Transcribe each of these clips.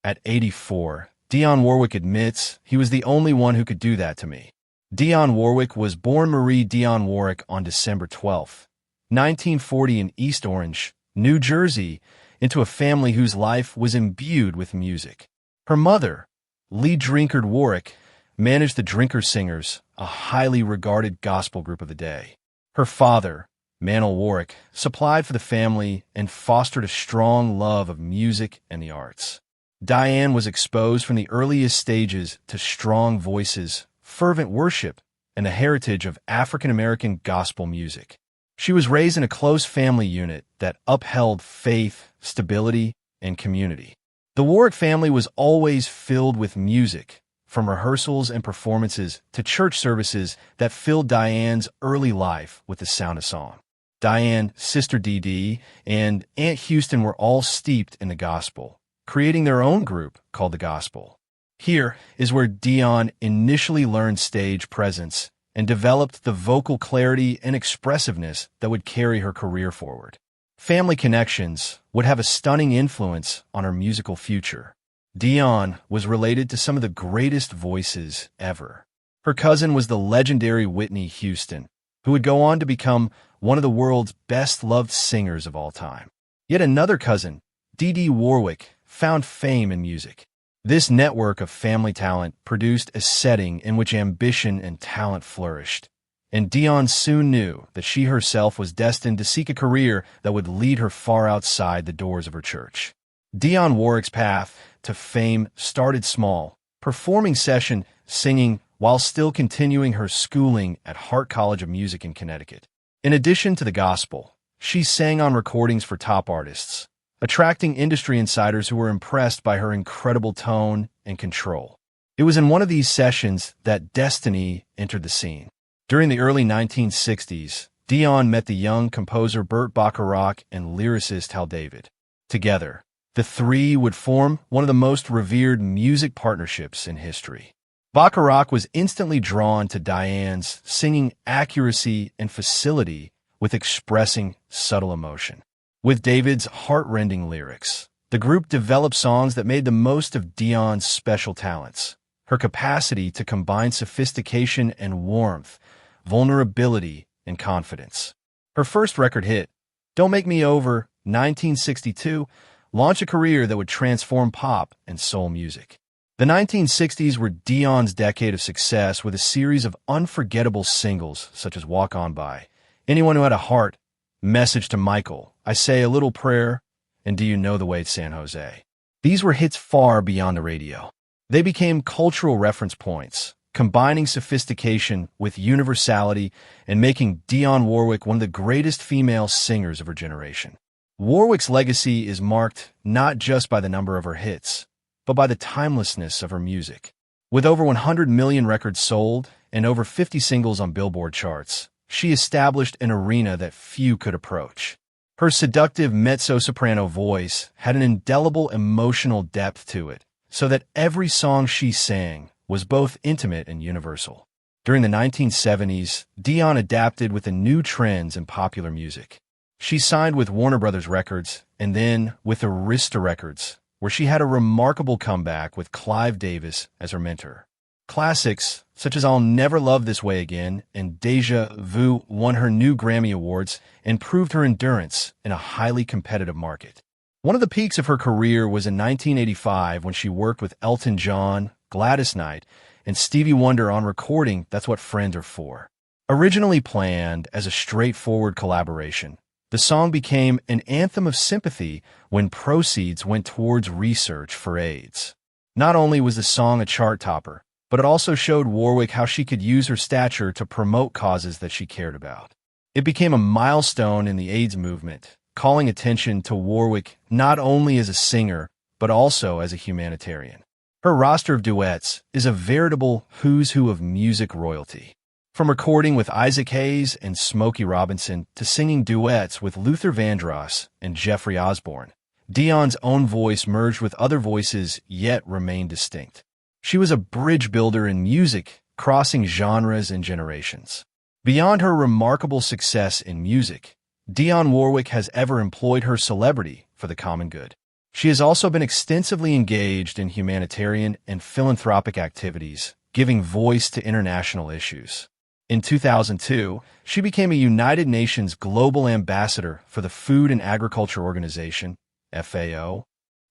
At 84, Dionne Warwick admits he was the only one who could do that to me. Dionne Warwick was born Marie Dionne Warwick on December 12, 1940 in East Orange, New Jersey, into a family whose life was imbued with music. Her mother, Lee Drinkard Warwick, managed the Drinker Singers, a highly regarded gospel group of the day. Her father, Manel Warwick, supplied for the family and fostered a strong love of music and the arts. Dionne was exposed from the earliest stages to strong voices, fervent worship, and the heritage of African-American gospel music. She was raised in a close family unit that upheld faith, stability, and community. The Warwick family was always filled with music, from rehearsals and performances to church services that filled Dionne's early life with the sound of song. Dionne, Sister Dee Dee, and Aunt Houston were all steeped in the gospel, creating their own group called the Gospel. Here is where Dionne initially learned stage presence and developed the vocal clarity and expressiveness that would carry her career forward. Family connections would have a stunning influence on her musical future. Dionne was related to some of the greatest voices ever. Her cousin was the legendary Whitney Houston, who would go on to become one of the world's best-loved singers of all time. Yet another cousin, Dee Dee Warwick, found fame in music. This network of family talent produced a setting in which ambition and talent flourished, and Dionne soon knew that she herself was destined to seek a career that would lead her far outside the doors of her church. Dionne Warwick's path to fame started small, performing session singing while still continuing her schooling at Hart College of Music in Connecticut. In addition to the gospel, she sang on recordings for top artists, attracting industry insiders who were impressed by her incredible tone and control. It was in one of these sessions that destiny entered the scene. During the early 1960s, Dionne met the young composer Burt Bacharach and lyricist Hal David. Together, the three would form one of the most revered music partnerships in history. Bacharach was instantly drawn to Dionne's singing accuracy and facility with expressing subtle emotion. With David's heart-rending lyrics, the group developed songs that made the most of Dionne's special talents, her capacity to combine sophistication and warmth, vulnerability and confidence. Her first record hit, Don't Make Me Over, 1962, launched a career that would transform pop and soul music. The 1960s were Dionne's decade of success with a series of unforgettable singles such as Walk On By, Anyone Who Had a Heart, Message to Michael, I Say a Little Prayer, and Do You Know the Way to San Jose. These were hits far beyond the radio. They became cultural reference points, combining sophistication with universality and making Dionne Warwick one of the greatest female singers of her generation. Warwick's legacy is marked not just by the number of her hits, but by the timelessness of her music. With over 100 million records sold and over 50 singles on Billboard charts, she established an arena that few could approach. Her seductive mezzo-soprano voice had an indelible emotional depth to it, so that every song she sang was both intimate and universal. During the 1970s, Dionne adapted with the new trends in popular music. She signed with Warner Brothers Records and then with Arista Records, where she had a remarkable comeback with Clive Davis as her mentor. Classics such as I'll Never Love This Way Again and Deja Vu won her new Grammy Awards and proved her endurance in a highly competitive market. One of the peaks of her career was in 1985 when she worked with Elton John, Gladys Knight, and Stevie Wonder on recording That's What Friends Are For. Originally planned as a straightforward collaboration, the song became an anthem of sympathy when proceeds went towards research for AIDS. Not only was the song a chart topper, but it also showed Warwick how she could use her stature to promote causes that she cared about. It became a milestone in the AIDS movement, calling attention to Warwick not only as a singer, but also as a humanitarian. Her roster of duets is a veritable who's who of music royalty. From recording with Isaac Hayes and Smokey Robinson to singing duets with Luther Vandross and Jeffrey Osborne, Dionne's own voice merged with other voices yet remained distinct. She was a bridge builder in music, crossing genres and generations. Beyond her remarkable success in music, Dionne Warwick has ever employed her celebrity for the common good. She has also been extensively engaged in humanitarian and philanthropic activities, giving voice to international issues. In 2002, she became a United Nations Global Ambassador for the Food and Agriculture Organization, FAO.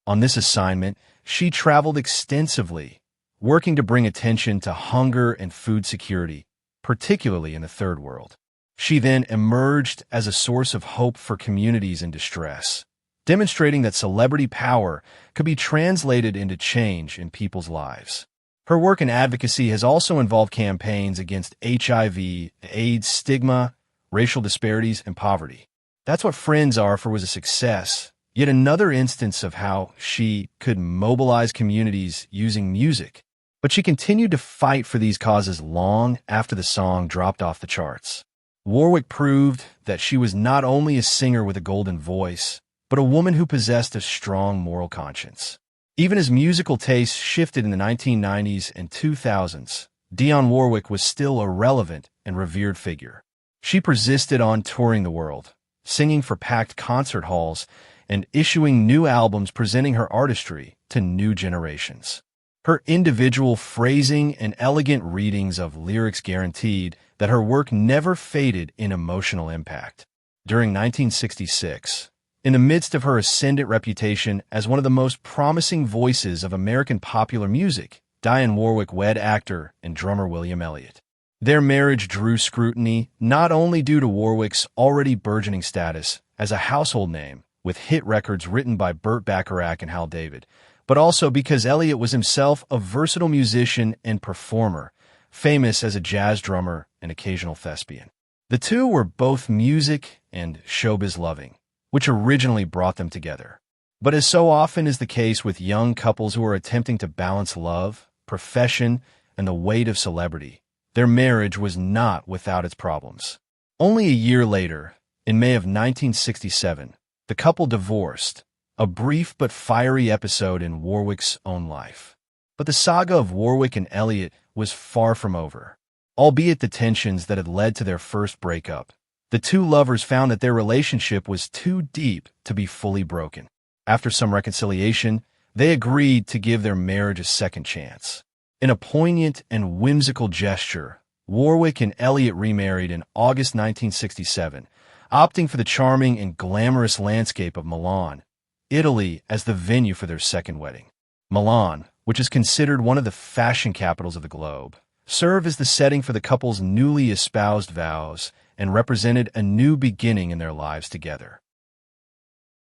On this assignment, she traveled extensively, working to bring attention to hunger and food security, particularly in the Third World. She then emerged as a source of hope for communities in distress, demonstrating that celebrity power could be translated into change in people's lives. Her work in advocacy has also involved campaigns against HIV, AIDS, stigma, racial disparities, and poverty. That's What Friends Are for was a success, yet another instance of how she could mobilize communities using music. But she continued to fight for these causes long after the song dropped off the charts. Warwick proved that she was not only a singer with a golden voice, but a woman who possessed a strong moral conscience. Even as musical tastes shifted in the 1990s and 2000s, Dionne Warwick was still a relevant and revered figure. She persisted on touring the world, singing for packed concert halls and issuing new albums presenting her artistry to new generations. Her individual phrasing and elegant readings of lyrics guaranteed that her work never faded in emotional impact. During 1966, in the midst of her ascendant reputation as one of the most promising voices of American popular music, Dionne Warwick wed actor and drummer William Elliott. Their marriage drew scrutiny not only due to Warwick's already burgeoning status as a household name with hit records written by Burt Bacharach and Hal David, but also because Elliott was himself a versatile musician and performer, famous as a jazz drummer and occasional thespian. The two were both music and showbiz loving, which originally brought them together. But as so often is the case with young couples who are attempting to balance love, profession, and the weight of celebrity, their marriage was not without its problems. Only a year later, in May of 1967, the couple divorced, a brief but fiery episode in Warwick's own life. But the saga of Warwick and Elliott was far from over. Albeit the tensions that had led to their first breakup, the two lovers found that their relationship was too deep to be fully broken. After some reconciliation, they agreed to give their marriage a second chance. In a poignant and whimsical gesture, Warwick and Elliott remarried in August 1967, opting for the charming and glamorous landscape of Milan, Italy, as the venue for their second wedding. Milan, which is considered one of the fashion capitals of the globe, served as the setting for the couple's newly espoused vows and represented a new beginning in their lives together.